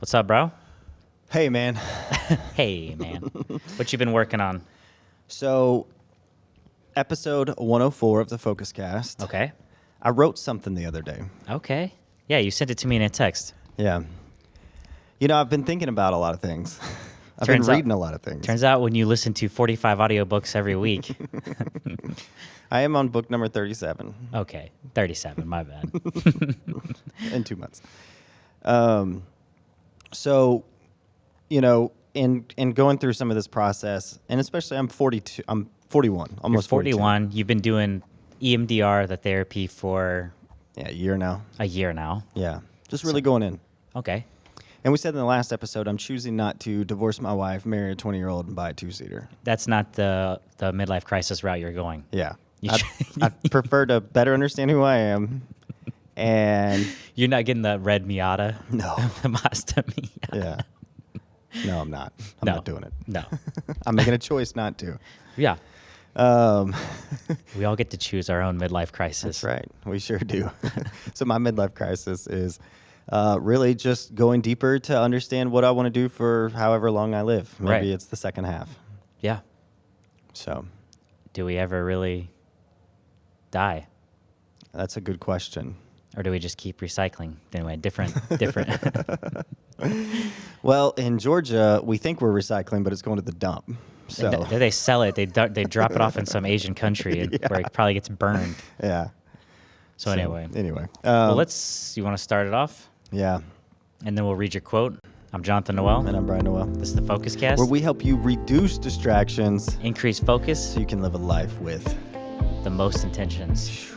What's up, bro? Hey, man. Hey, man. What you been working on? So, episode 104 of the Focus Cast. Okay. I wrote something the other day. Okay. Yeah, you sent it to me in a text. Yeah. You know, I've been thinking about a lot of things. I've Turns been out- reading a lot of things. Turns out when you listen to 45 audiobooks every week. I am on book number 37 Okay, 37, my bad. in 2 months. So, you know, in going through some of this process, and especially I'm 42, I'm 41, almost You're 41. You've been doing EMDR, the therapy, for 42. Yeah, a year now. a year now. Yeah. Just really going in. Okay. And we said in the last episode, I'm choosing not to divorce my wife, marry a 20-year-old, and buy a two-seater. That's not the midlife crisis route you're going. Yeah. You I prefer to better understand who I am. And You're not getting the red Miata? no. The Mazda Miata? Yeah. No, I'm not. I'm No. not doing it. No. I'm making a choice not to. Yeah. Um, We all get to choose our own midlife crisis. that's right. We sure do. So my midlife crisis is really just going deeper to understand what I want to do for however long I live. Maybe Right. it's the second half. Yeah. So Do we ever really die? that's a good question. Or do we just keep recycling? Anyway, different. Well, in Georgia, we think we're recycling, but it's going to the dump. So They sell it. They drop it off in some Asian country and where it probably gets burned. yeah. So anyway, well, you want to start it off, yeah. and then we'll read your quote. I'm Jonathan Noel. And I'm Brian Noel, This is the Focus Cast. where we help you reduce distractions Increase focus, so you can live a life with. the most intentions.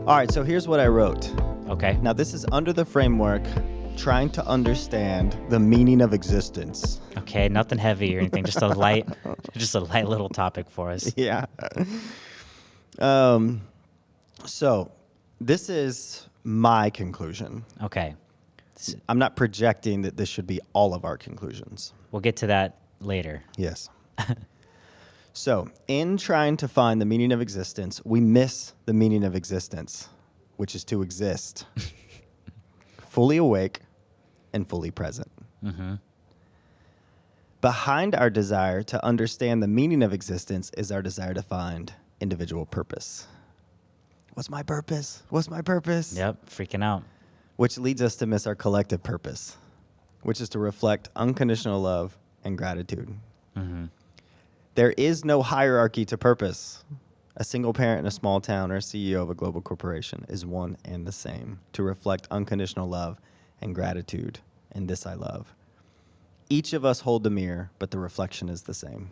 All right, so here's what I wrote. Okay. Now, this is under the framework trying to understand the meaning of existence. Okay. Nothing heavy or anything. Just a light little topic for us. Yeah. So this is my conclusion. Okay. I'm not projecting that this should be all of our conclusions. We'll get to that later. Yes. So, in trying to find the meaning of existence, we miss the meaning of existence, which is to exist, fully awake and fully present. Mm-hmm. Behind our desire to understand the meaning of existence is our desire to find individual purpose. What's my purpose? What's my purpose? Yep. Freaking out. Which leads us to miss our collective purpose, which is to reflect unconditional love and gratitude. Mm-hmm. There is no hierarchy to purpose. A single parent in a small town or a CEO of a global corporation is one and the same, to reflect unconditional love and gratitude, and this I love. Each of us hold the mirror, but the reflection is the same.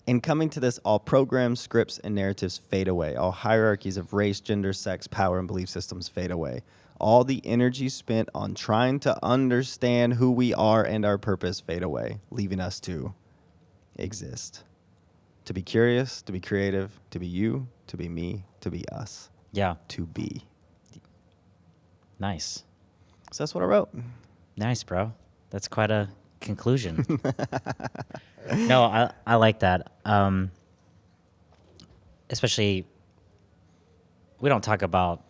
In coming to this, all programs, scripts, and narratives fade away. All hierarchies of race, gender, sex, power, and belief systems fade away. All the energy spent on trying to understand who we are and our purpose fade away, leaving us to exist. To be curious, to be creative, to be you, to be me, to be us. Yeah. To be. Nice. So that's what I wrote. Nice, bro. That's quite a conclusion. No, I like that. Especially, we don't talk about,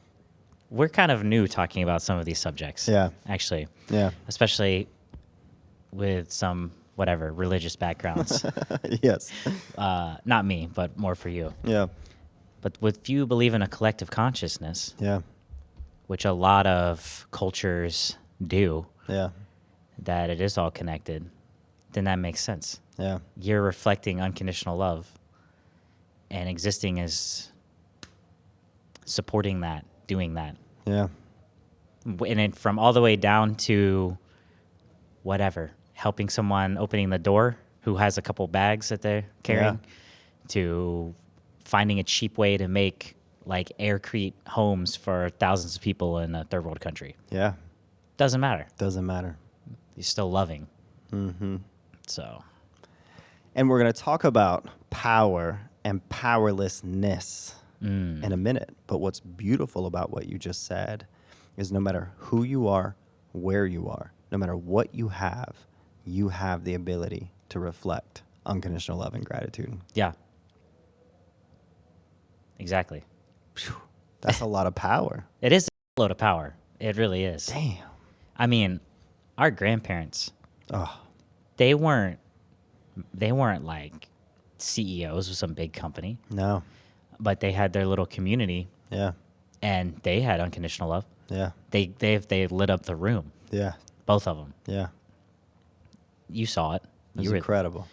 we're kind of new talking about some of these subjects. Yeah. Actually. Yeah. Especially with some, whatever, religious backgrounds. Yes. Not me, but more for you. Yeah. But if you believe in a collective consciousness, Yeah. which a lot of cultures do, Yeah. that it is all connected, then that makes sense. Yeah. You're reflecting unconditional love, and existing is supporting that, doing that. Yeah. And it, from all the way down to whatever, helping someone opening the door who has a couple bags that they're carrying, to finding a cheap way to make like aircrete homes for thousands of people in a third world country. Yeah. Doesn't matter. Doesn't matter. You're still loving. Mm-hmm. So, And we're going to talk about power and powerlessness in a minute. But what's beautiful about what you just said is no matter who you are, where you are, no matter what you have the ability to reflect unconditional love and gratitude. yeah. Exactly. That's a lot of power. It is a load of power. It really is. Damn. I mean, our grandparents, Oh, they weren't like CEOs of some big company, no. but they had their little community Yeah. and they had unconditional love. Yeah. They lit up the room, Yeah. both of them. Yeah. You saw it. It was You were, incredible.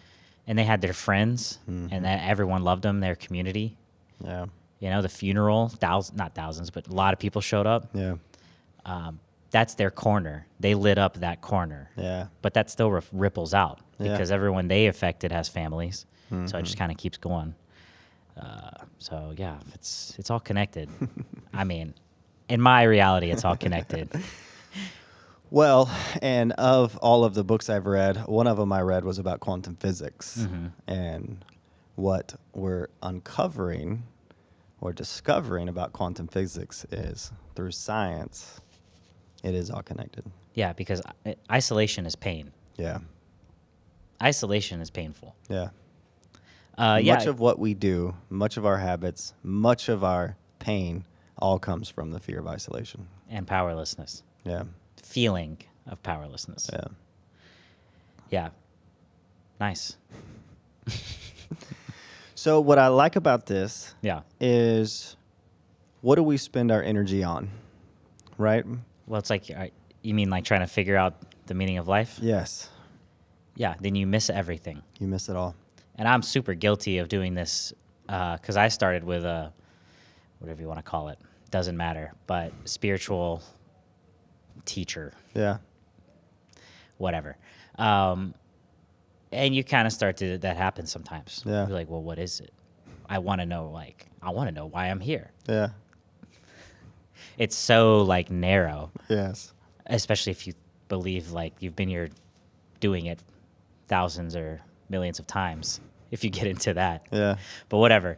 and they had their friends, Mhm. and that everyone loved them. Their community. Yeah. You know, the funeral, not thousands, but a lot of people showed up. Yeah. That's their corner. They lit up that corner. Yeah. But that still ripples out Yeah. because everyone they affected has families. So it Mhm. just kind of keeps going. So yeah, it's all connected. I mean, in my reality, it's all connected. Well, and of all of the books I've read, one of them I read was about quantum physics. Mm-hmm. And what we're uncovering or discovering about quantum physics is through science, it is all connected. Yeah, because isolation is pain. Yeah. Isolation is painful. Yeah. Yeah, Much of what we do, much of our habits, much of our pain all comes from the fear of isolation. and powerlessness, Yeah. feeling of powerlessness. Yeah. Yeah. Nice. So what I like about this Yeah. is what do we spend our energy on? Right? Well, it's like, you mean like trying to figure out the meaning of life? Yes. Yeah, then you miss everything. You miss it all. And I'm super guilty of doing this because I started with a, whatever you want to call it, doesn't matter, but spiritual teacher, Yeah. whatever. And you kind of start to, that happens sometimes. Yeah. You're like, well, what is it? I want to know why I'm here. Yeah. It's so like narrow, Yes. especially if you believe like you've been here doing it thousands or millions of times, if you get into that. Yeah. But whatever.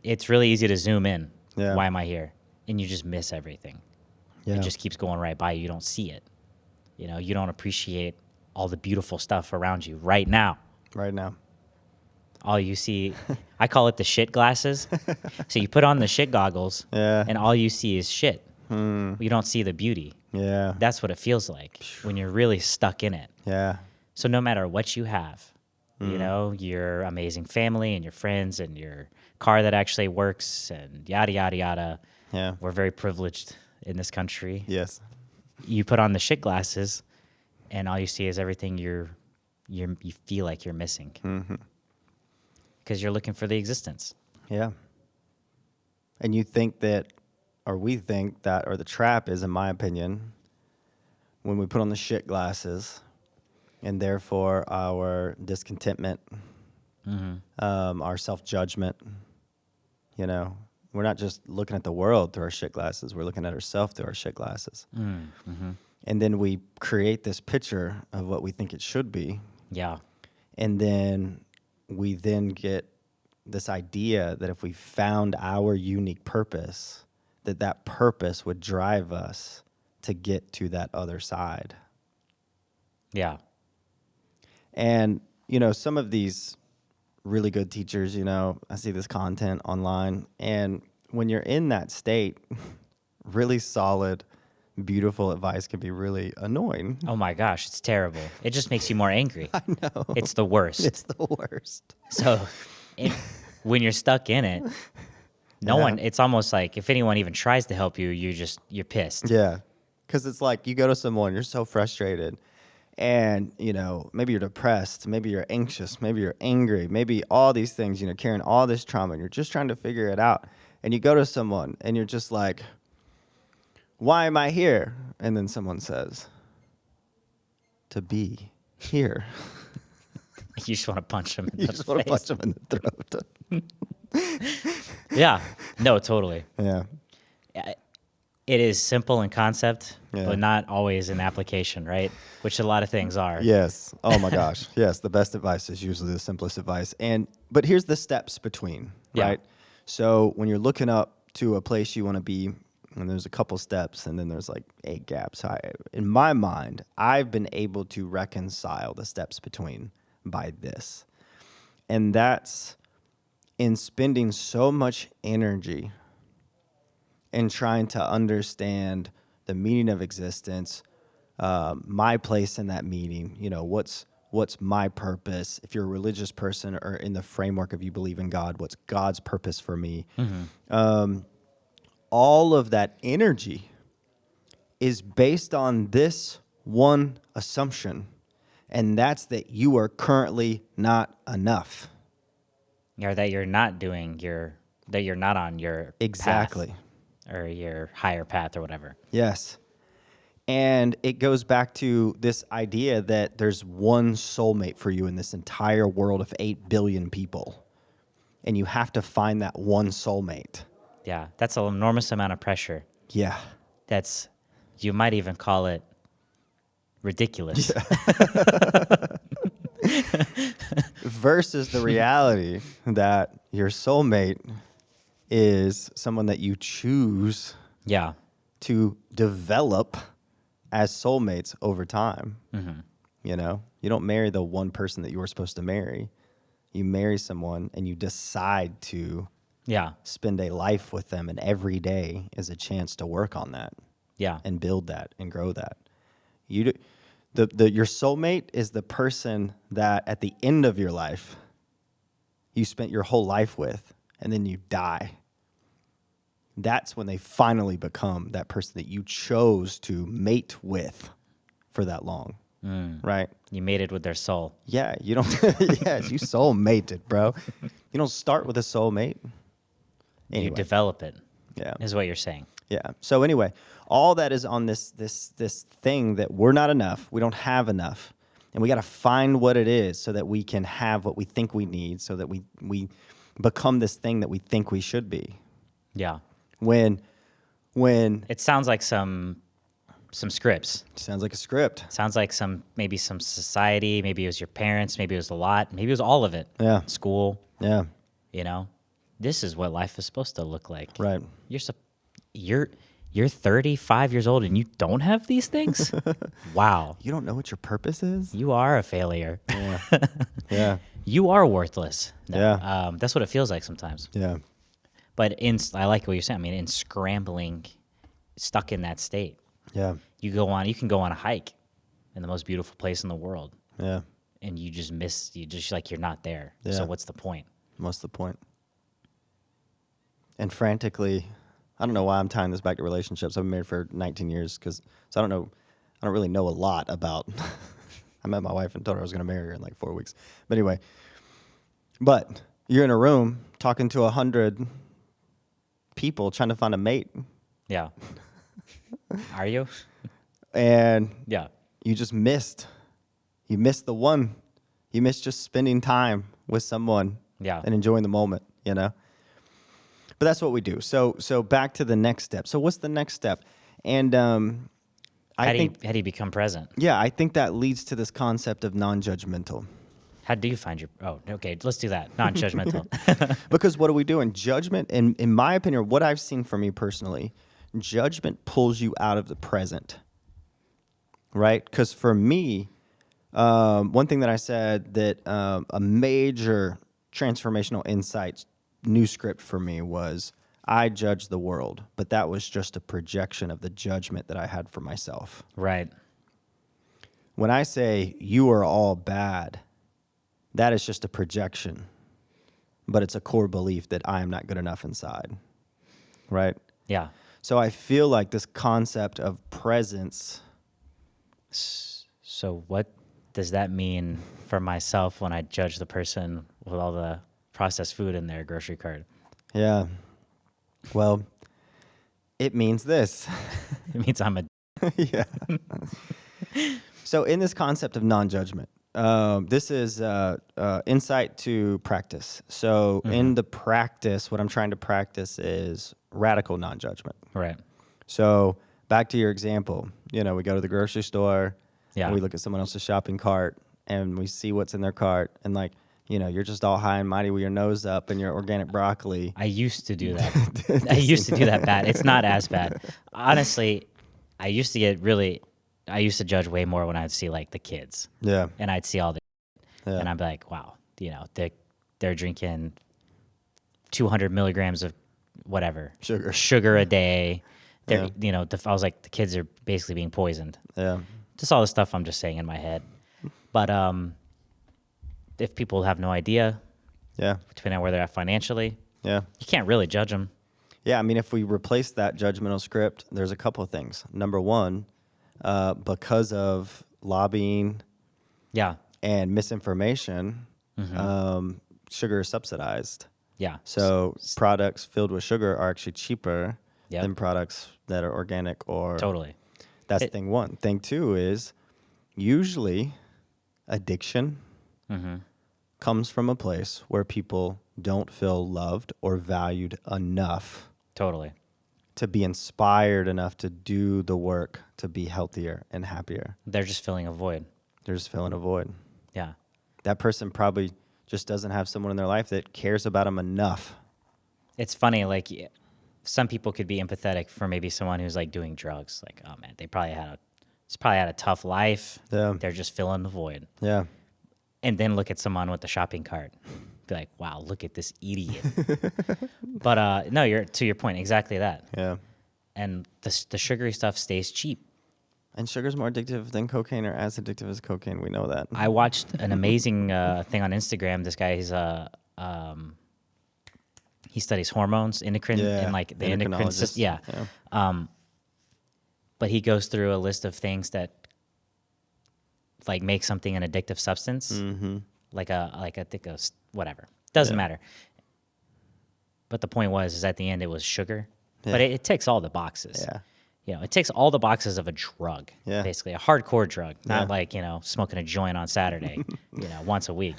It's really easy to zoom in. Yeah. Why am I here? And you just miss everything. Yeah. It just keeps going right by you. You don't see it. You know, you don't appreciate all the beautiful stuff around you right now. Right now. All you see, I call it the shit glasses. So you put on the shit goggles, Yeah. and all you see is shit. Hmm. You don't see the beauty. Yeah. That's what it feels like when you're really stuck in it. Yeah. So no matter what you have, you know, your amazing family and your friends and your car that actually works and yada, yada, yada. Yeah. We're very privileged in this country. Yes. You put on the shit glasses and all you see is everything you feel like you're missing Mm-hmm. because you're looking for the existence. Yeah. And you think that, or we think that, or the trap is, in my opinion, when we put on the shit glasses and therefore our discontentment, our self-judgment, you know, we're not just looking at the world through our shit glasses. We're looking at ourselves through our shit glasses. Mm-hmm. And then we create this picture of what we think it should be. Yeah. And then we then get this idea that if we found our unique purpose, that purpose would drive us to get to that other side. Yeah. And, you know, some of these really good teachers, you know, I see this content online, and when you're in that state, really solid, beautiful advice can be really annoying. Oh my gosh, it's terrible. It just makes you more angry. I know. It's the worst. It's the worst. So when you're stuck in it, no Yeah. one, it's almost like if anyone even tries to help you, you're pissed. Yeah. Because it's like you go to someone, you're so frustrated, and, you know, maybe you're depressed, maybe you're anxious, maybe you're angry, maybe all these things, you know, carrying all this trauma, and you're just trying to figure it out. And you go to someone, and you're just like, why am I here? And then someone says, to be here. You just want to punch them in You the just want to face. punch them in the throat. Yeah. No, totally. Yeah. It is simple in concept, Yeah. but not always in application, right? Which a lot of things are. Yes. Oh my gosh. Yes. The best advice is usually the simplest advice. But here's the steps between, Yeah. right? So when you're looking up to a place you want to be, and there's a couple steps, and then there's like 8 gaps. In my mind, I've been able to reconcile the steps between by this. And that's in spending so much energy in trying to understand the meaning of existence, my place in that meaning, what's my purpose? If you're a religious person or in the framework of you believe in God, what's God's purpose for me? All of that energy is based on this one assumption, and that's that you are currently not enough. Or that you're not that you're not on your Exactly. path or your higher path or whatever. Yes. And it goes back to this idea that there's one soulmate for you in this entire world of 8 billion people. And you have to find that one soulmate. Yeah, that's an enormous amount of pressure. Yeah. You might even call it ridiculous. Versus the reality that your soulmate is someone that you choose Yeah. to develop as soulmates over time. You don't marry the one person that you were supposed to marry. You marry someone and you decide to spend a life with them, and every day is a chance to work on that. Yeah. And build that and grow that. Your soulmate is the person that at the end of your life you spent your whole life with, and then you die. That's when they finally become that person that you chose to mate with for that long. Right? You mated with their soul. Yeah, you don't. Yes, you soul mated, bro. You don't start with a soulmate. Anyway. You develop it. Yeah, is what you're saying. Yeah. So anyway, all that is on this thing that we're not enough. We don't have enough, and we got to find what it is so that we can have what we think we need, so that we become this thing that we think we should be. Yeah. When it sounds like some scripts. Sounds like a script. Sounds like maybe some society. Maybe it was your parents. Maybe it was a lot. Maybe it was all of it. Yeah. School. Yeah. This is what life is supposed to look like. Right. You're 35 years old and you don't have these things? Wow. You don't know what your purpose is? You are a failure. Yeah. Yeah. You are worthless. Yeah. That's what it feels like sometimes. Yeah. But I like what you're saying. I mean, in scrambling, stuck in that state. Yeah. You can go on a hike in the most beautiful place in the world. Yeah. And you just like you're not there. Yeah. So what's the point? What's the point? And frantically, I don't know why I'm tying this back to relationships. I've been married for 19 years so I don't really know a lot about. I met my wife and told her I was going to marry her in like 4 weeks. But anyway, you're in a room talking to 100 people trying to find a mate. Yeah. Are you? And yeah, you just missed. You missed the one. You missed just spending time with someone. Yeah. And enjoying the moment, But that's what we do. So back to the next step. So what's the next step? And how do you become present? Yeah, I think that leads to this concept of non-judgmental. How do you find your... Oh, okay, let's do that. Non-judgmental. Because what are we doing? Judgment, in my opinion, what I've seen for me personally, judgment pulls you out of the present, right? Because for me, one thing that I said that a major transformational insight, new script for me was I judged the world, but that was just a projection of the judgment that I had for myself. Right. When I say you are all bad, that is just a projection, but it's a core belief that I am not good enough inside, right? Yeah. So I feel like this concept of presence. So what does that mean for myself when I judge the person with all the processed food in their grocery cart? Yeah. Well, it means this. It means I'm a... Yeah. So in this concept of non-judgment, this is insight to practice. So in the practice, what I'm trying to practice is radical non-judgment. Right. So back to your example, we go to the grocery store, yeah, and we look at someone else's shopping cart, and we see what's in their cart, and you're just all high and mighty with your nose up and your organic broccoli. I used to do that. I used to do that bad. It's not as bad. Honestly, I used to judge way more when I'd see like the kids. Yeah. And I'd see all the, yeah. And I'd be like, wow, they're drinking 200 milligrams of whatever. Sugar a day. They're, Yeah. you know, I was like, the kids are basically being poisoned. Yeah. Just all the stuff I'm just saying in my head. But if people have no idea, Yeah. depending on where they're at financially, Yeah. you can't really judge them. Yeah, I mean, if we replace that judgmental script, there's a couple of things. Number one, because of lobbying Yeah. and misinformation, sugar is subsidized. Yeah. So products filled with sugar are actually cheaper Yep. than products that are organic or Totally. That's thing one. Thing two is usually addiction comes from a place where people don't feel loved or valued enough Totally. to be inspired enough to do the work to be healthier and happier. They're just filling a void. They're just filling a void. Yeah. That person probably just doesn't have someone in their life that cares about them enough. It's funny, like some people could be empathetic for maybe someone who's like doing drugs. Like, oh man, they probably had a tough life. Yeah. They're just filling the void. Yeah. And then look at someone with the shopping cart. Be like, wow, look at this idiot. But no, you're to your point, exactly that. Yeah. And the sugary stuff stays cheap. And sugar's more addictive than cocaine, or as addictive as cocaine. We know that. I watched an amazing thing on Instagram. This guy, he studies hormones, endocrine, and like the endocrine system. Yeah. But he goes through a list of things that like make something an addictive substance, like I think whatever. Doesn't matter. But the point is at the end it was sugar. Yeah. But it ticks all the boxes. Yeah. You know, it takes all the boxes of a drug, Yeah. basically a hardcore drug, not Yeah. like, you know, smoking a joint on Saturday, you know, once a week.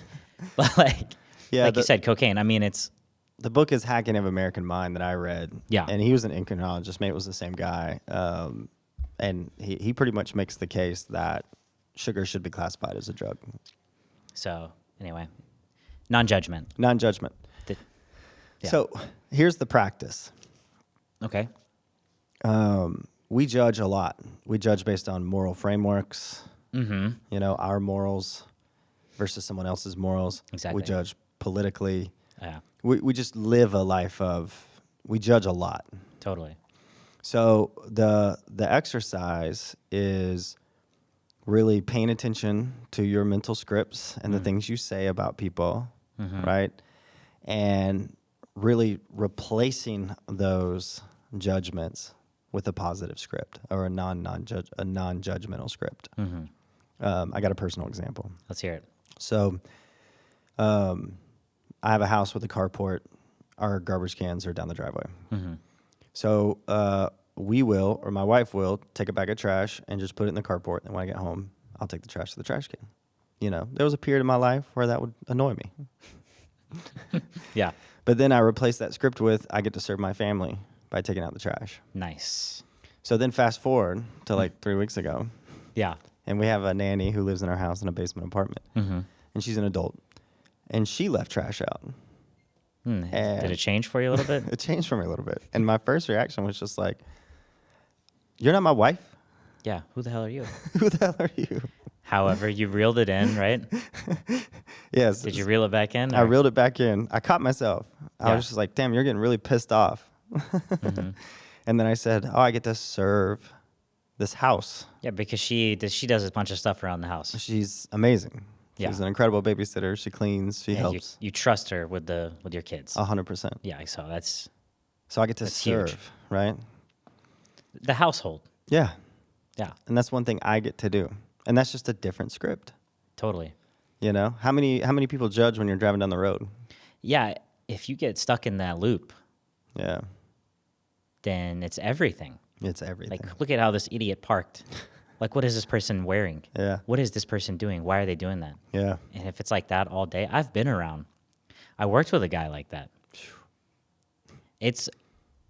But like you said, cocaine. I mean, it's the book is Hacking of American Mind that I read. Yeah. And he was an endocrinologist. Maybe it was the same guy. And he pretty much makes the case that sugar should be classified as a drug. so anyway, non-judgment. Non-judgment. Yeah. So here's the practice. Okay. We judge a lot. We judge based on moral frameworks. You know, our morals versus someone else's morals. Exactly. We judge politically. Yeah, We just live a life of, we judge a lot. totally. So the exercise is really paying attention to your mental scripts and the things you say about people, right? And really replacing those judgments with a positive script or a non-judgmental script. I got a personal example. Let's hear it. So I have a house with a carport. Our garbage cans are down the driveway. So we will, or my wife will, take a bag of trash and just put it in the carport. And when I get home, I'll take the trash to the trash can. You know, there was a period in my life where that would annoy me. Yeah. But then I replace that script with, I get to serve my family by taking out the trash. Nice. So then fast forward to like 3 weeks ago, Yeah. and we have a nanny who lives in our house in a basement apartment. And she's an adult. And she left trash out. Did And- it change for you a little bit? It changed for me a little bit. And my first reaction was just like, you're not my wife? Yeah. Who the hell are you? Who the hell are you? However, you reeled it in, right? Yes. Did you reel it back in? I or- reeled it back in. I caught myself. I Yeah. was just like, damn, you're getting really pissed off. And then I said, oh, I get to serve this house. Yeah, because she does a bunch of stuff around the house. She's amazing. Yeah. She's an incredible babysitter. She cleans. She Yeah, helps. You trust her with your kids. 100%. Yeah, so that's So I get to That's serve, huge. right? the household. Yeah. Yeah, And that's one thing I get to do. And that's just a different script. totally. You know, how many people judge when you're driving down the road? Yeah, if you get stuck in that loop, Yeah. then it's everything. It's everything. Like, look at how this idiot parked. Like, what is this person wearing? Yeah. What is this person doing? Why are they doing that? Yeah. And if it's like that all day, I've been around. I worked with a guy like that.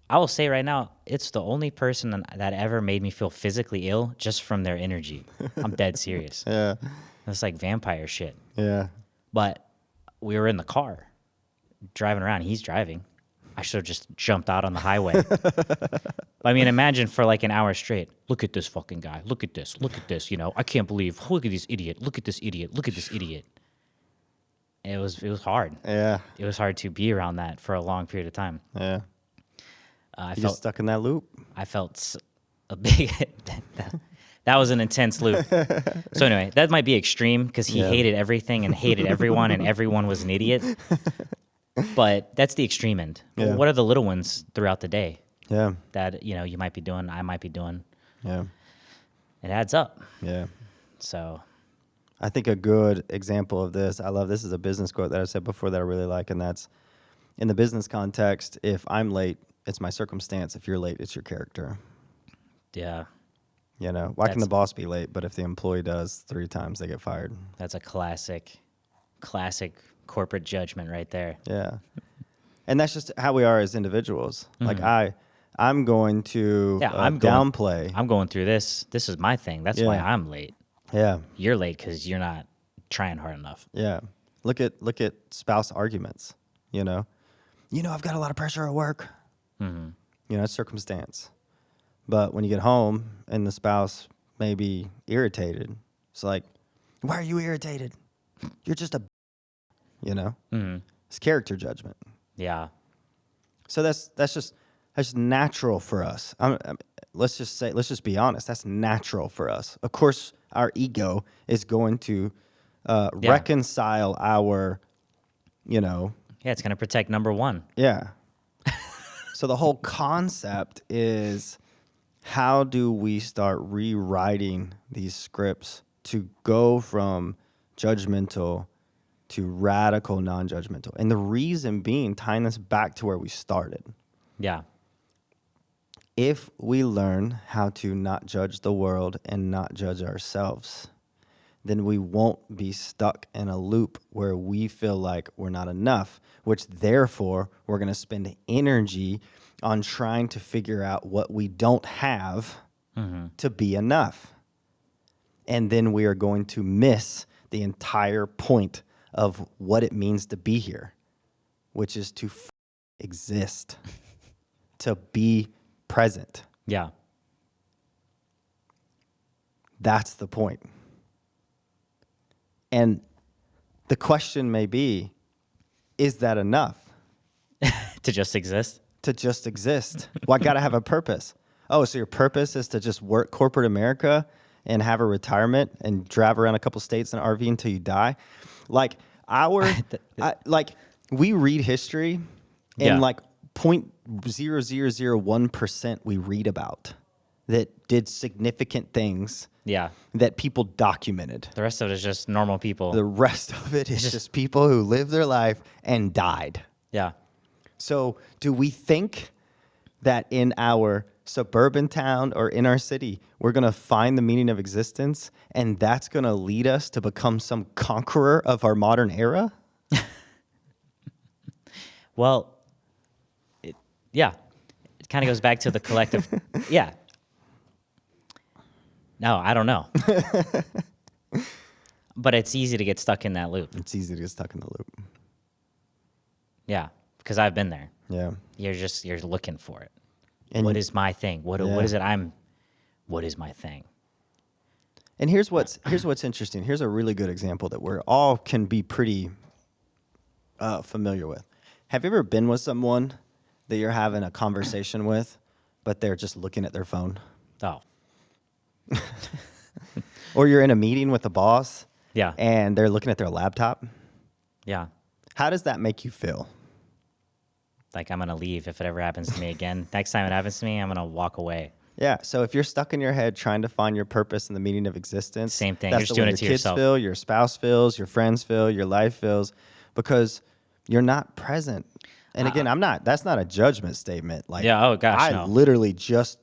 I will say right now, it's the only person that ever made me feel physically ill just from their energy. I'm dead serious. Yeah. It's like vampire shit. Yeah. But we were in the car driving around. He's driving. I should have just jumped out on the highway. I mean, imagine for like an hour straight. Look at this fucking guy. Look at this. Look at this. You know, I can't believe. Look at this idiot. Look at this idiot. Look at this idiot. It was hard. Yeah. It was hard to be around that for a long period of time. Yeah. I You get felt stuck in that loop. I felt a big that was an intense loop. So anyway, that might be extreme because he Yeah. hated everything and hated everyone and everyone was an idiot. But that's the extreme end. Yeah. What are the little ones throughout the day Yeah. that you might be doing, I might be doing? Yeah. It adds up. Yeah. So I think a good example of this, I love this is a business quote that I said before that I really like, and that's in the business context, if I'm late, it's my circumstance. If you're late, it's your character. yeah, You know, why can That's- the boss be late, but if the employee does 3 times, they get fired? that's a classic corporate judgment right there. Yeah. And that's just how we are as individuals. Like I'm going to downplay. I'm going through this. This is my thing. That's why Yeah. I'm late. Yeah. You're late because you're not trying hard enough. Yeah. Look at spouse arguments, you know. I've got a lot of pressure at work. Mm-hmm. It's circumstance. But when you get home and the spouse may be irritated, it's like, why are you irritated? You're just a, Mm-hmm. It's character judgment. Yeah. So that's just natural for us. Let's just be honest. That's natural for us. Of course, our ego is going to reconcile our, Yeah, it's going to protect number one. Yeah. So the whole concept is, how do we start rewriting these scripts to go from judgmental to radical non-judgmental? And the reason being, tying this back to where we started. Yeah. If we learn how to not judge the world and not judge ourselves, then we won't be stuck in a loop where we feel like we're not enough, which therefore we're going to spend energy on trying to figure out what we don't have to be enough. And then we are going to miss the entire point of what it means to be here, which is to exist, to be present. Yeah. That's the point. And the question may be, is that enough? To just exist? To just exist? Well, I got to have a purpose. Oh, so your purpose is to just work corporate America and have a retirement and drive around a couple states in an RV until you die? Like we read history and like 0.0001% we read about that did significant things. Yeah. That people documented. The rest of it is just normal people. The rest of it is just people who lived their life and died. Yeah. So do we think that in our suburban town or in our city, we're going to find the meaning of existence and that's going to lead us to become some conqueror of our modern era? Well, it kind of goes back to the collective. Yeah. No, I don't know. But it's easy to get stuck in that loop. It's easy to get stuck in the loop. Yeah, because I've been there. Yeah. You're looking for it. And What is my thing? What is it? What is my thing? And here's what's interesting. Here's a really good example that we're all can be pretty familiar with. Have you ever been with someone that you're having a conversation with, but they're just looking at their phone? Oh, Or you're in a meeting with the boss, yeah, and they're looking at their laptop? yeah. How does that make you feel? Like I'm gonna leave if it ever happens to me again. Next time it happens to me, I'm gonna walk away. Yeah, so if you're stuck in your head trying to find your purpose and the meaning of existence, Same thing. That's You're just the way doing your it to kids yourself. feel, your spouse feels, your friends feel, your life feels, because you're not present. And again, that's not a judgment statement. Like, Yeah, oh gosh, I no. literally just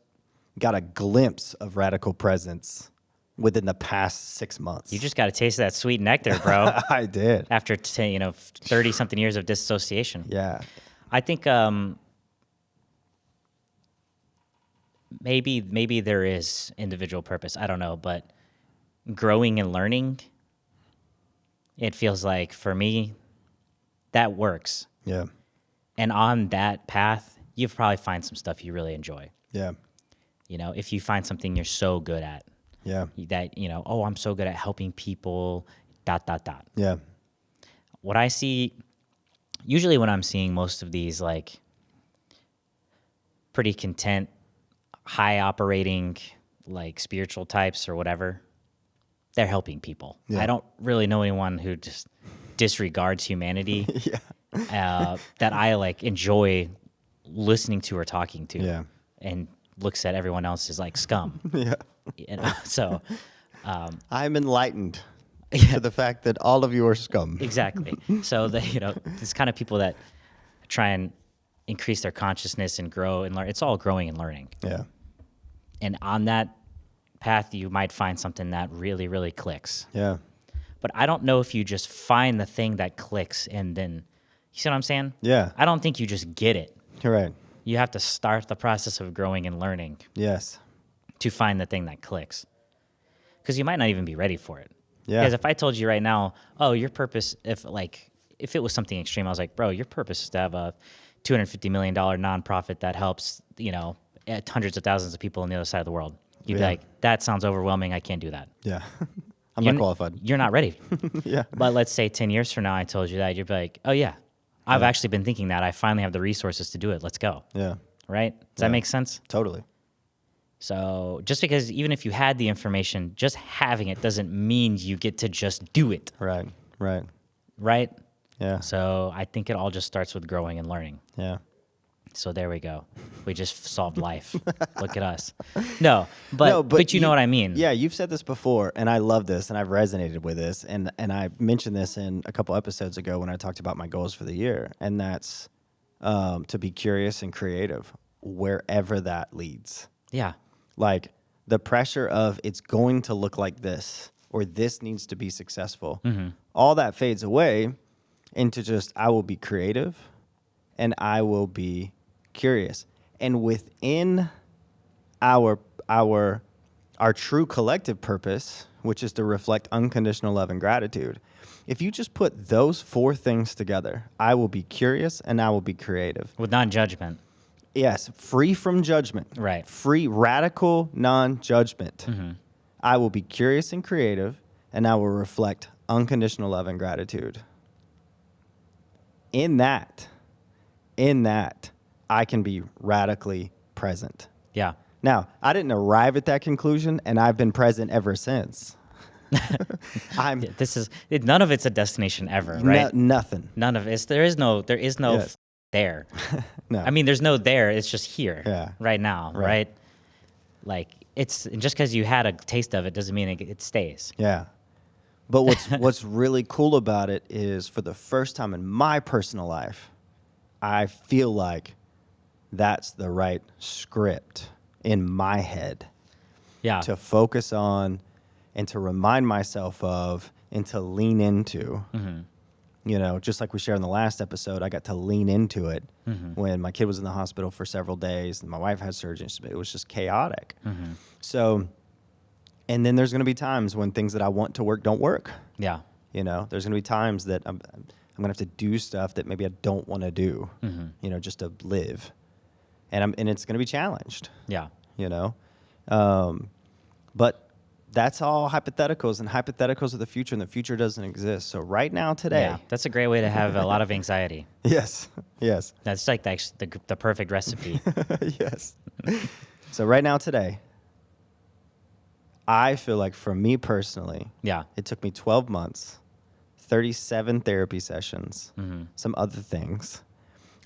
got a glimpse of radical presence within the past 6 months. You just got to taste that sweet nectar, bro. I did. After 30 something years of dissociation. Yeah. I think maybe there is individual purpose. I don't know, but growing and learning, it feels like for me, that works. Yeah. And on that path, you probably find some stuff you really enjoy. Yeah. If you find something you're so good at, Yeah. that, oh, I'm so good at helping people, ... Yeah. What I see, usually when I'm seeing most of these, like, pretty content, high operating, like spiritual types or whatever, they're helping people. Yeah. I don't really know anyone who just disregards humanity that I like enjoy listening to or talking to, Yeah. and looks at everyone else as like scum. Yeah. You know? So I'm enlightened to the fact that all of you are scum. exactly. So it's kind of people that try and increase their consciousness and grow and learn. It's all growing and learning. Yeah. And on that path, you might find something that really, really clicks. Yeah. But I don't know if you just find the thing that clicks and then, you see what I'm saying? Yeah. I don't think you just get it. You're right. You have to start the process of growing and learning Yes. to find the thing that clicks. Because you might not even be ready for it. Yeah. Because if I told you right now, oh, your purpose, if it was something extreme, I was like, bro, your purpose is to have a $250 million nonprofit that helps, hundreds of thousands of people on the other side of the world. You'd be like, that sounds overwhelming. I can't do that. Yeah. I'm not qualified. You're not ready. Yeah. But let's say 10 years from now, I told you that, you'd be like, oh, yeah, I've actually been thinking that. I finally have the resources to do it. Let's go. Yeah. Right? Does that make sense? Totally. So just because even if you had the information, just having it doesn't mean you get to just do it. Right. Right. Right? Yeah. So I think it all just starts with growing and learning. Yeah. So there we go. We just solved life. Look at us. No, but you know what I mean. Yeah, you've said this before, and I love this, and I've resonated with this, and I mentioned this in a couple episodes ago when I talked about my goals for the year, and that's to be curious and creative wherever that leads. Yeah. Like the pressure of it's going to look like this, or this needs to be successful. Mm-hmm. All that fades away into just I will be creative, and I will be curious. And within our true collective purpose, which is to reflect unconditional love and gratitude, if you just put those four things together, I will be curious and I will be creative. With non-judgment. Yes, free from judgment. Right. Free, radical non-judgment. Mm-hmm. I will be curious and creative, and I will reflect unconditional love and gratitude. In that, I can be radically present. Yeah. Now, I didn't arrive at that conclusion, and I've been present ever since. None of it's a destination ever, right? Nothing. None of it. There is no Yes. there. No. I mean, there's no there. It's just here, Yeah. right now, right? Like it's just because you had a taste of it doesn't mean it stays. Yeah. But what's really cool about it is for the first time in my personal life, I feel like that's the right script in my head Yeah. to focus on and to remind myself of and to lean into. Mm-hmm. Just like we shared in the last episode, I got to lean into it when my kid was in the hospital for several days and my wife had surgery. It was just chaotic. Mm-hmm. So, and then there's going to be times when things that I want to work don't work. Yeah. There's going to be times that I'm going to have to do stuff that maybe I don't want to do, just to live. And it's going to be challenged, Yeah. But that's all hypotheticals, and hypotheticals are the future, and the future doesn't exist. So right now, today. Yeah. That's a great way to have a lot of anxiety. Yes. Yes. That's like the perfect recipe. Yes. So right now, today, I feel like for me personally, Yeah. it took me 12 months, 37 therapy sessions, some other things,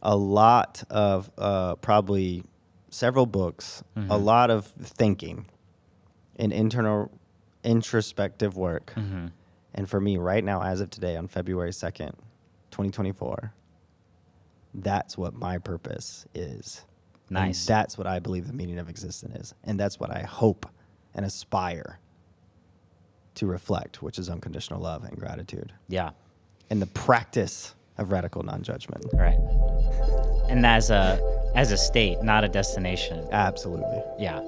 a lot of probably several books, a lot of thinking and introspective work. And for me right now, as of today, on February 2nd, 2024, that's what my purpose is. Nice. And that's what I believe the meaning of existence is. And that's what I hope and aspire to reflect, which is unconditional love and gratitude. Yeah. And the practice of radical non-judgment. Right. And as a state, not a destination. Absolutely. Yeah.